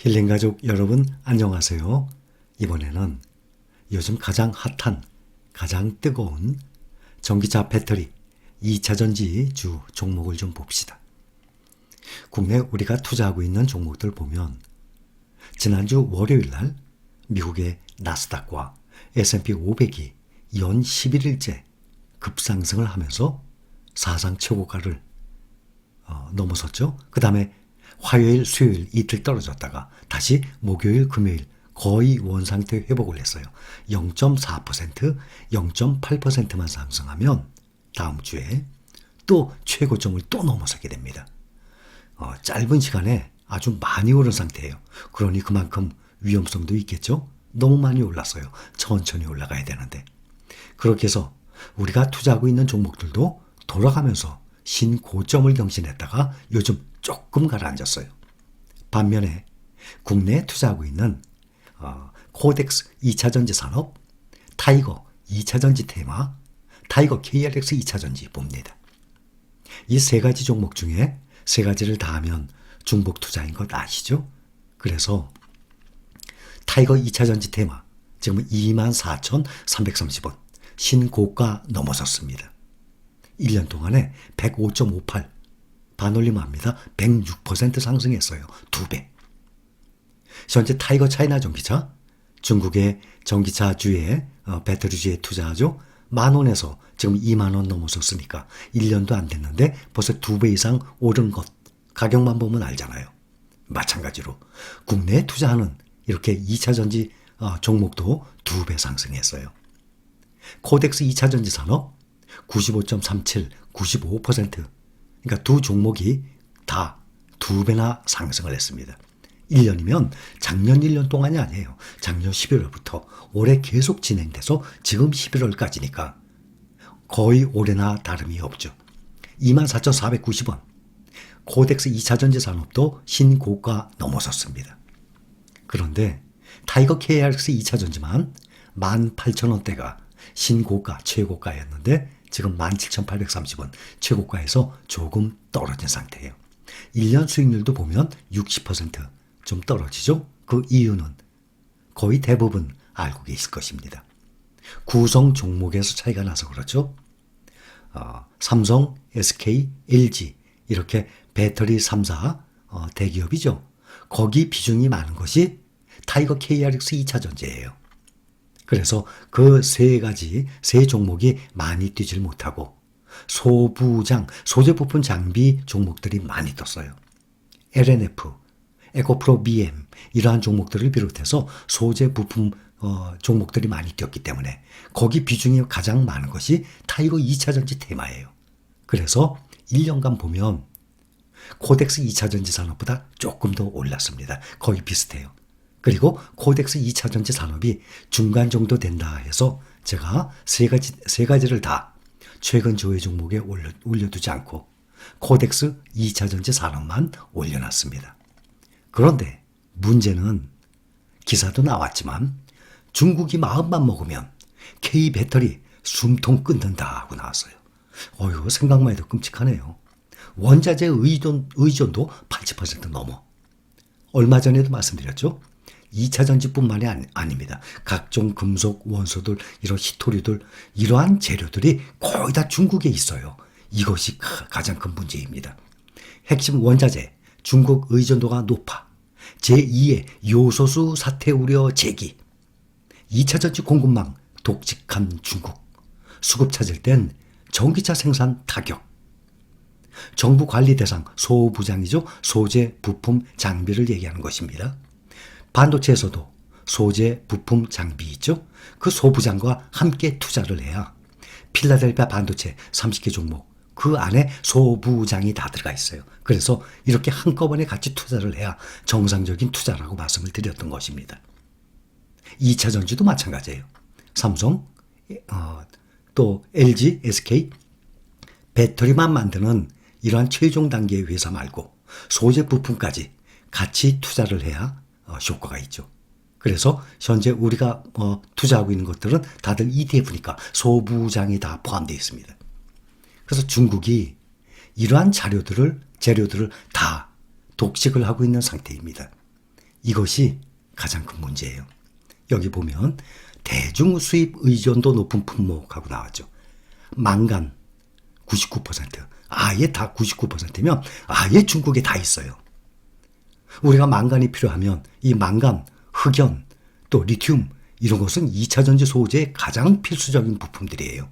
힐링가족 여러분 안녕하세요. 이번에는 요즘 가장 핫한, 가장 뜨거운 전기차 배터리 2차전지 주 종목을 좀 봅시다. 국내 우리가 투자하고 있는 종목들 보면 지난주 월요일 날 미국의 나스닥과 S&P 500이 연 11일째 급상승을 하면서 사상 최고가를 넘어섰죠. 그 다음에 화요일, 수요일 이틀 떨어졌다가 다시 목요일, 금요일 거의 원상태 회복을 했어요. 0.4%, 0.8%만 상승하면 다음 주에 또 최고점을 또 넘어서게 됩니다. 짧은 시간에 아주 많이 오른 상태예요. 그러니 그만큼 위험성도 있겠죠. 너무 많이 올랐어요. 천천히 올라가야 되는데. 그렇게 해서 우리가 투자하고 있는 종목들도 돌아가면서 신고점을 경신했다가 요즘 조금 가라앉았어요. 반면에 국내에 투자하고 있는 코덱스 2차전지 산업, 타이거 2차전지 테마, 타이거 KRX 2차전지 봅니다. 이 세 가지 종목 중에 세 가지를 다 하면 중복 투자인 것 아시죠? 그래서 타이거 2차전지 테마 지금 24,330원 신고가 넘어섰습니다. 1년 동안에 105.58 반올림합니다. 106% 상승했어요. 2배. 현재 타이거 차이나 전기차, 중국의 전기차주에 배터리주에 투자하죠. 10,000원에서 지금 20,000원 넘어섰으니까 1년도 안 됐는데 벌써 2배 이상 오른 것. 가격만 보면 알잖아요. 마찬가지로 국내에 투자하는 이렇게 2차전지 종목도 2배 상승했어요. 코덱스 2차전지 산업 95.37, 95%. 그러니까 두 종목이 다 2배나 상승을 했습니다. 1년이면 작년 1년 동안이 아니에요. 작년 11월부터 올해 계속 진행돼서 지금 11월까지니까 거의 올해나 다름이 없죠. 24,490원. 코덱스 2차전지 산업도 신고가 넘어섰습니다. 그런데 타이거 KRX 2차전지만 18,000원대가 신고가, 최고가였는데 지금 17,830원 최고가에서 조금 떨어진 상태예요. 1년 수익률도 보면 60%좀 떨어지죠. 그 이유는 거의 대부분 알고 계실 것입니다. 구성 종목에서 차이가 나서 그렇죠. 삼성, SK, LG 이렇게 배터리 3사 대기업이죠. 거기 비중이 많은 것이 타이거 KRX 2차전지예요. 그래서 그 세 가지, 세 종목이 많이 뛰질 못하고 소부장, 소재 부품 장비 종목들이 많이 떴어요. LNF, 에코프로 BM 이러한 종목들을 비롯해서 소재 부품 종목들이 많이 뛰었기 때문에 거기 비중이 가장 많은 것이 타이거 2차전지 테마예요. 그래서 1년간 보면 코덱스 2차전지 산업보다 조금 더 올랐습니다. 거의 비슷해요. 그리고 코덱스 2차전지 산업이 중간 정도 된다 해서 제가 세 가지를 다 최근 조회 종목에 올려두지 않고 코덱스 2차전지 산업만 올려놨습니다. 그런데 문제는 기사도 나왔지만 중국이 마음만 먹으면 K배터리 숨통 끊는다 하고 나왔어요. 어휴, 생각만 해도 끔찍하네요. 원자재 의존도 80% 넘어. 얼마 전에도 말씀드렸죠. 2차전지뿐만이 아닙니다. 각종 금속, 원소들, 이런 희토류들, 이러한 재료들이 거의 다 중국에 있어요. 이것이 가장 큰 문제입니다. 핵심 원자재, 중국 의존도가 높아. 제2의 요소수 사태 우려 제기. 2차전지 공급망 독직한 중국. 수급 찾을 땐 전기차 생산 타격. 정부 관리 대상 소부장이죠. 소재, 부품, 장비를 얘기하는 것입니다. 반도체에서도 소재, 부품, 장비 있죠. 그 소부장과 함께 투자를 해야 필라델피아 반도체 30개 종목 그 안에 소부장이 다 들어가 있어요. 그래서 이렇게 한꺼번에 같이 투자를 해야 정상적인 투자라고 말씀을 드렸던 것입니다. 2차 전지도 마찬가지예요. 삼성, 또 LG, SK 배터리만 만드는 이러한 최종 단계의 회사 말고 소재 부품까지 같이 투자를 해야 효과가 있죠. 그래서 현재 우리가 투자하고 있는 것들은 다들 ETF니까 소부장이 다 포함되어 있습니다. 그래서 중국이 이러한 재료들을 다 독식을 하고 있는 상태입니다. 이것이 가장 큰 문제예요. 여기 보면 대중 수입 의존도 높은 품목하고 나왔죠. 망간 99%, 아예 다 99%면 아예 중국에 다 있어요. 우리가 망간이 필요하면 이 망간, 흑연, 또 리튬 이런 것은 2차 전지 소재의 가장 필수적인 부품들이에요.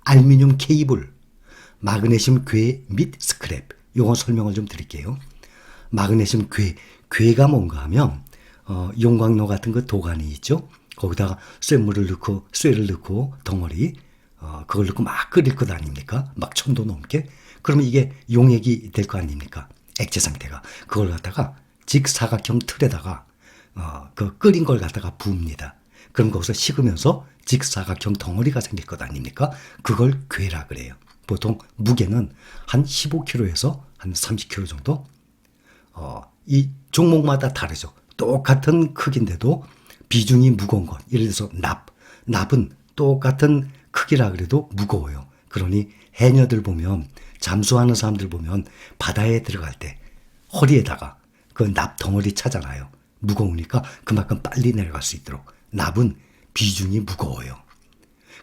알루미늄 케이블, 마그네슘 궤 및 스크랩. 요건 설명을 좀 드릴게요. 마그네슘 궤가 뭔가 하면 용광로 같은 그 도관이 있죠. 거기다가 쇠물을 넣고 쇠를 넣고 덩어리 그걸 넣고 막 끓일 것 아닙니까? 막 1000도 넘게. 그러면 이게 용액이 될 거 아닙니까? 액체 상태가. 그걸 갖다가 직사각형 틀에다가 그 끓인 걸 갖다가 부읍니다. 그럼 거기서 식으면서 직사각형 덩어리가 생길 것 아닙니까? 그걸 궤라 그래요. 보통 무게는 한 15kg에서 한 30kg 정도? 이 종목마다 다르죠. 똑같은 크기인데도 비중이 무거운 것. 예를 들어서 납은 똑같은 크기라 그래도 무거워요. 그러니 해녀들 보면 잠수하는 사람들 보면 바다에 들어갈 때 허리에다가 그 납 덩어리 차잖아요. 무거우니까 그만큼 빨리 내려갈 수 있도록 납은 비중이 무거워요.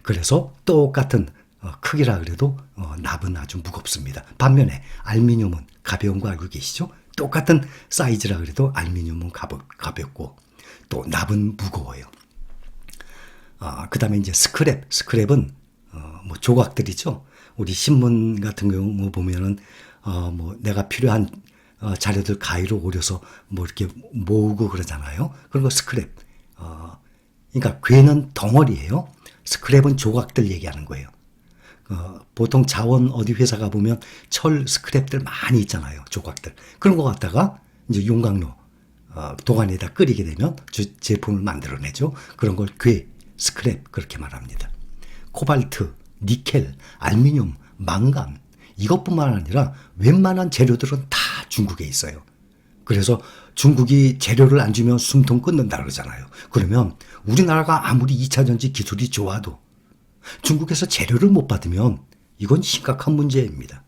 그래서 똑같은 크기라 그래도 납은 아주 무겁습니다. 반면에 알루미늄은 가벼운 거 알고 계시죠? 똑같은 사이즈라 그래도 알루미늄은 가볍고 또 납은 무거워요. 그 다음에 이제 스크랩은 뭐 조각들이죠. 우리 신문 같은 경우 보면은 뭐 내가 필요한 자료들 가위로 오려서 뭐 이렇게 모으고 그러잖아요. 그런 거 스크랩. 그러니까 궤는 덩어리예요. 스크랩은 조각들 얘기하는 거예요. 보통 자원 어디 회사 가 보면 철 스크랩들 많이 있잖아요. 조각들. 그런 거 갖다가 이제 용광로 도가니에다 끓이게 되면 제품을 만들어내죠. 그런 걸 궤, 스크랩 그렇게 말합니다. 코발트, 니켈, 알루미늄, 망간 이것뿐만 아니라 웬만한 재료들은 다 중국에 있어요. 그래서 중국이 재료를 안 주면 숨통 끊는다 그러잖아요. 그러면 우리나라가 아무리 2차 전지 기술이 좋아도 중국에서 재료를 못 받으면 이건 심각한 문제입니다.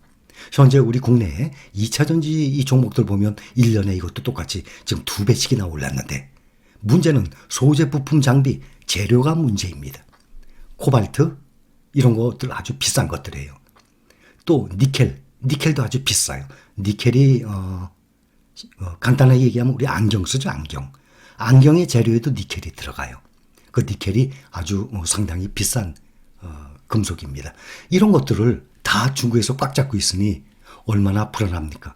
현재 우리 국내에 2차 전지 이 종목들 보면 1년에 이것도 똑같이 지금 2배씩이나 올랐는데 문제는 소재 부품 장비, 재료가 문제입니다. 코발트 이런 것들 아주 비싼 것들이에요. 또 니켈도 아주 비싸요. 니켈이 간단하게 얘기하면 우리 안경 쓰죠, 안경. 안경의 재료에도 니켈이 들어가요. 그 니켈이 아주 상당히 비싼 금속입니다. 이런 것들을 다 중국에서 꽉 잡고 있으니 얼마나 불안합니까?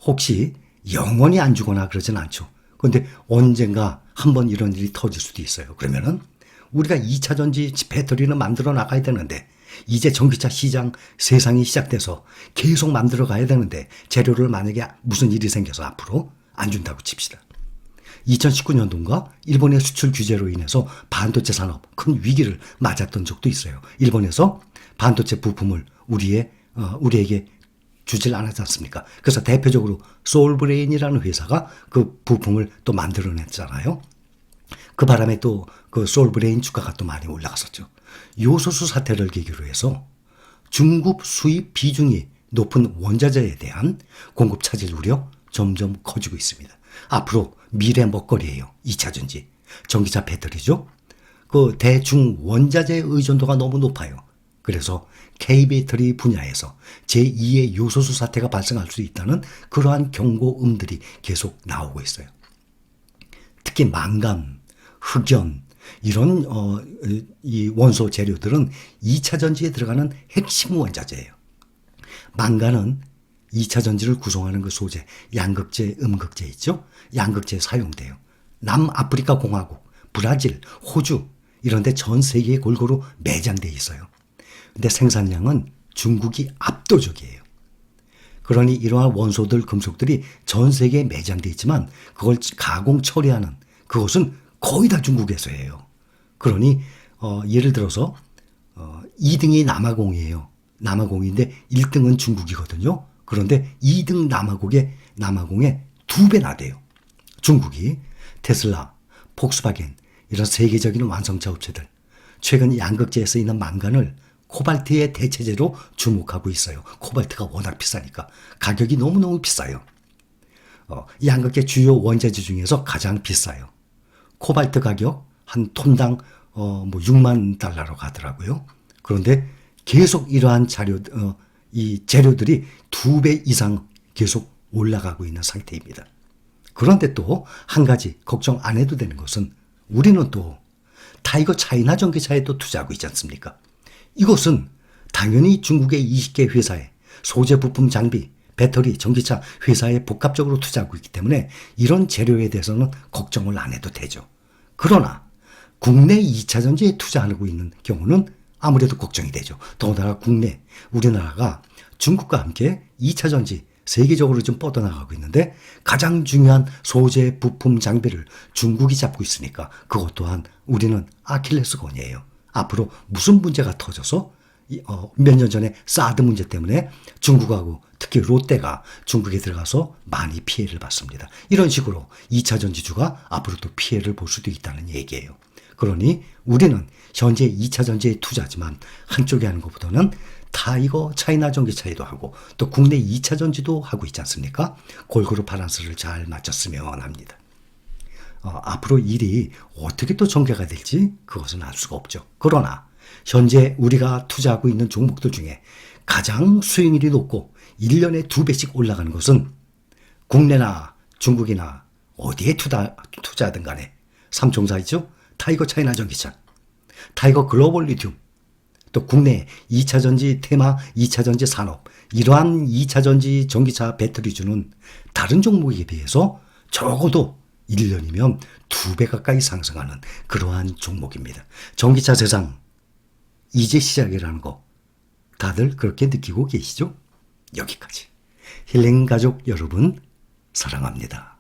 혹시 영원히 안 주거나 그러진 않죠. 그런데 언젠가 한번 이런 일이 터질 수도 있어요. 그러면은 우리가 2차 전지 배터리는 만들어 나가야 되는데 이제 전기차 시장 세상이 시작돼서 계속 만들어 가야 되는데 재료를 만약에 무슨 일이 생겨서 앞으로 안 준다고 칩시다. 2019년도인가 일본의 수출 규제로 인해서 반도체 산업 큰 위기를 맞았던 적도 있어요. 일본에서 반도체 부품을 우리에게 주질 않았지 않습니까? 그래서 대표적으로 소울브레인이라는 회사가 그 부품을 또 만들어냈잖아요. 그 바람에 또 그 소울브레인 주가가 또 많이 올라갔었죠. 요소수 사태를 계기로 해서 중국 수입 비중이 높은 원자재에 대한 공급 차질 우려 점점 커지고 있습니다. 앞으로 미래 먹거리예요. 2차 전지. 전기차 배터리죠. 그 대중 원자재 의존도가 너무 높아요. 그래서 K배터리 분야에서 제2의 요소수 사태가 발생할 수 있다는 그러한 경고음들이 계속 나오고 있어요. 특히 망간, 흑연 이런 이 원소 재료들은 2차 전지에 들어가는 핵심 원자재예요. 망간은 2차 전지를 구성하는 그 소재, 양극재, 음극재 있죠? 양극재에 사용돼요. 남아프리카 공화국, 브라질, 호주 이런 데 전 세계에 골고루 매장돼 있어요. 근데 생산량은 중국이 압도적이에요. 그러니 이러한 원소들, 금속들이 전 세계에 매장돼 있지만 그걸 가공 처리하는 그것은 거의 다 중국에서 해요. 그러니 예를 들어서 2등이 남아공이에요. 남아공인데 1등은 중국이거든요. 그런데 2등 남아공의 2배나 돼요. 중국이 테슬라, 폭스바겐 이런 세계적인 완성차 업체들 최근 양극재에 쓰이는 망간을 코발트의 대체재로 주목하고 있어요. 코발트가 워낙 비싸니까 가격이 너무너무 비싸요. 이 양극재 주요 원재재 중에서 가장 비싸요. 코발트 가격 한 톤당 6만 달러로 가더라고요. 그런데 계속 이러한 이 재료들이 2배 이상 계속 올라가고 있는 상태입니다. 그런데 또 한 가지 걱정 안 해도 되는 것은 우리는 또 타이거 차이나 전기차에 또 투자하고 있지 않습니까? 이것은 당연히 중국의 20개 회사에 소재 부품 장비, 배터리, 전기차 회사에 복합적으로 투자하고 있기 때문에 이런 재료에 대해서는 걱정을 안 해도 되죠. 그러나 국내 2차 전지에 투자하고 있는 경우는 아무래도 걱정이 되죠. 더군다나 우리나라가 중국과 함께 2차 전지 세계적으로 좀 뻗어나가고 있는데 가장 중요한 소재, 부품, 장비를 중국이 잡고 있으니까 그것 또한 우리는 아킬레스건이에요. 앞으로 무슨 문제가 터져서 몇 년 전에 사드 문제 때문에 중국하고 특히 롯데가 중국에 들어가서 많이 피해를 봤습니다. 이런 식으로 2차 전지주가 앞으로 또 피해를 볼 수도 있다는 얘기예요. 그러니 우리는 현재 2차 전지에 투자지만 한쪽에 하는 것보다는 타이거 차이나 전기차에도 하고 또 국내 2차 전지도 하고 있지 않습니까? 골고루 밸런스를 잘 맞췄으면 합니다. 앞으로 일이 어떻게 또 전개가 될지 그것은 알 수가 없죠. 그러나 현재 우리가 투자하고 있는 종목들 중에 가장 수익률이 높고 1년에 2배씩 올라가는 것은 국내나 중국이나 어디에 투자하든 간에 3총사이죠. 타이거 차이나 전기차, 타이거 글로벌 리튬, 또 국내 2차 전지 테마 2차 전지 산업, 이러한 2차 전지 전기차 배터리주는 다른 종목에 비해서 적어도 1년이면 2배 가까이 상승하는 그러한 종목입니다. 전기차 세상 이제 시작이라는 거 다들 그렇게 느끼고 계시죠? 여기까지. 힐링 가족 여러분 사랑합니다.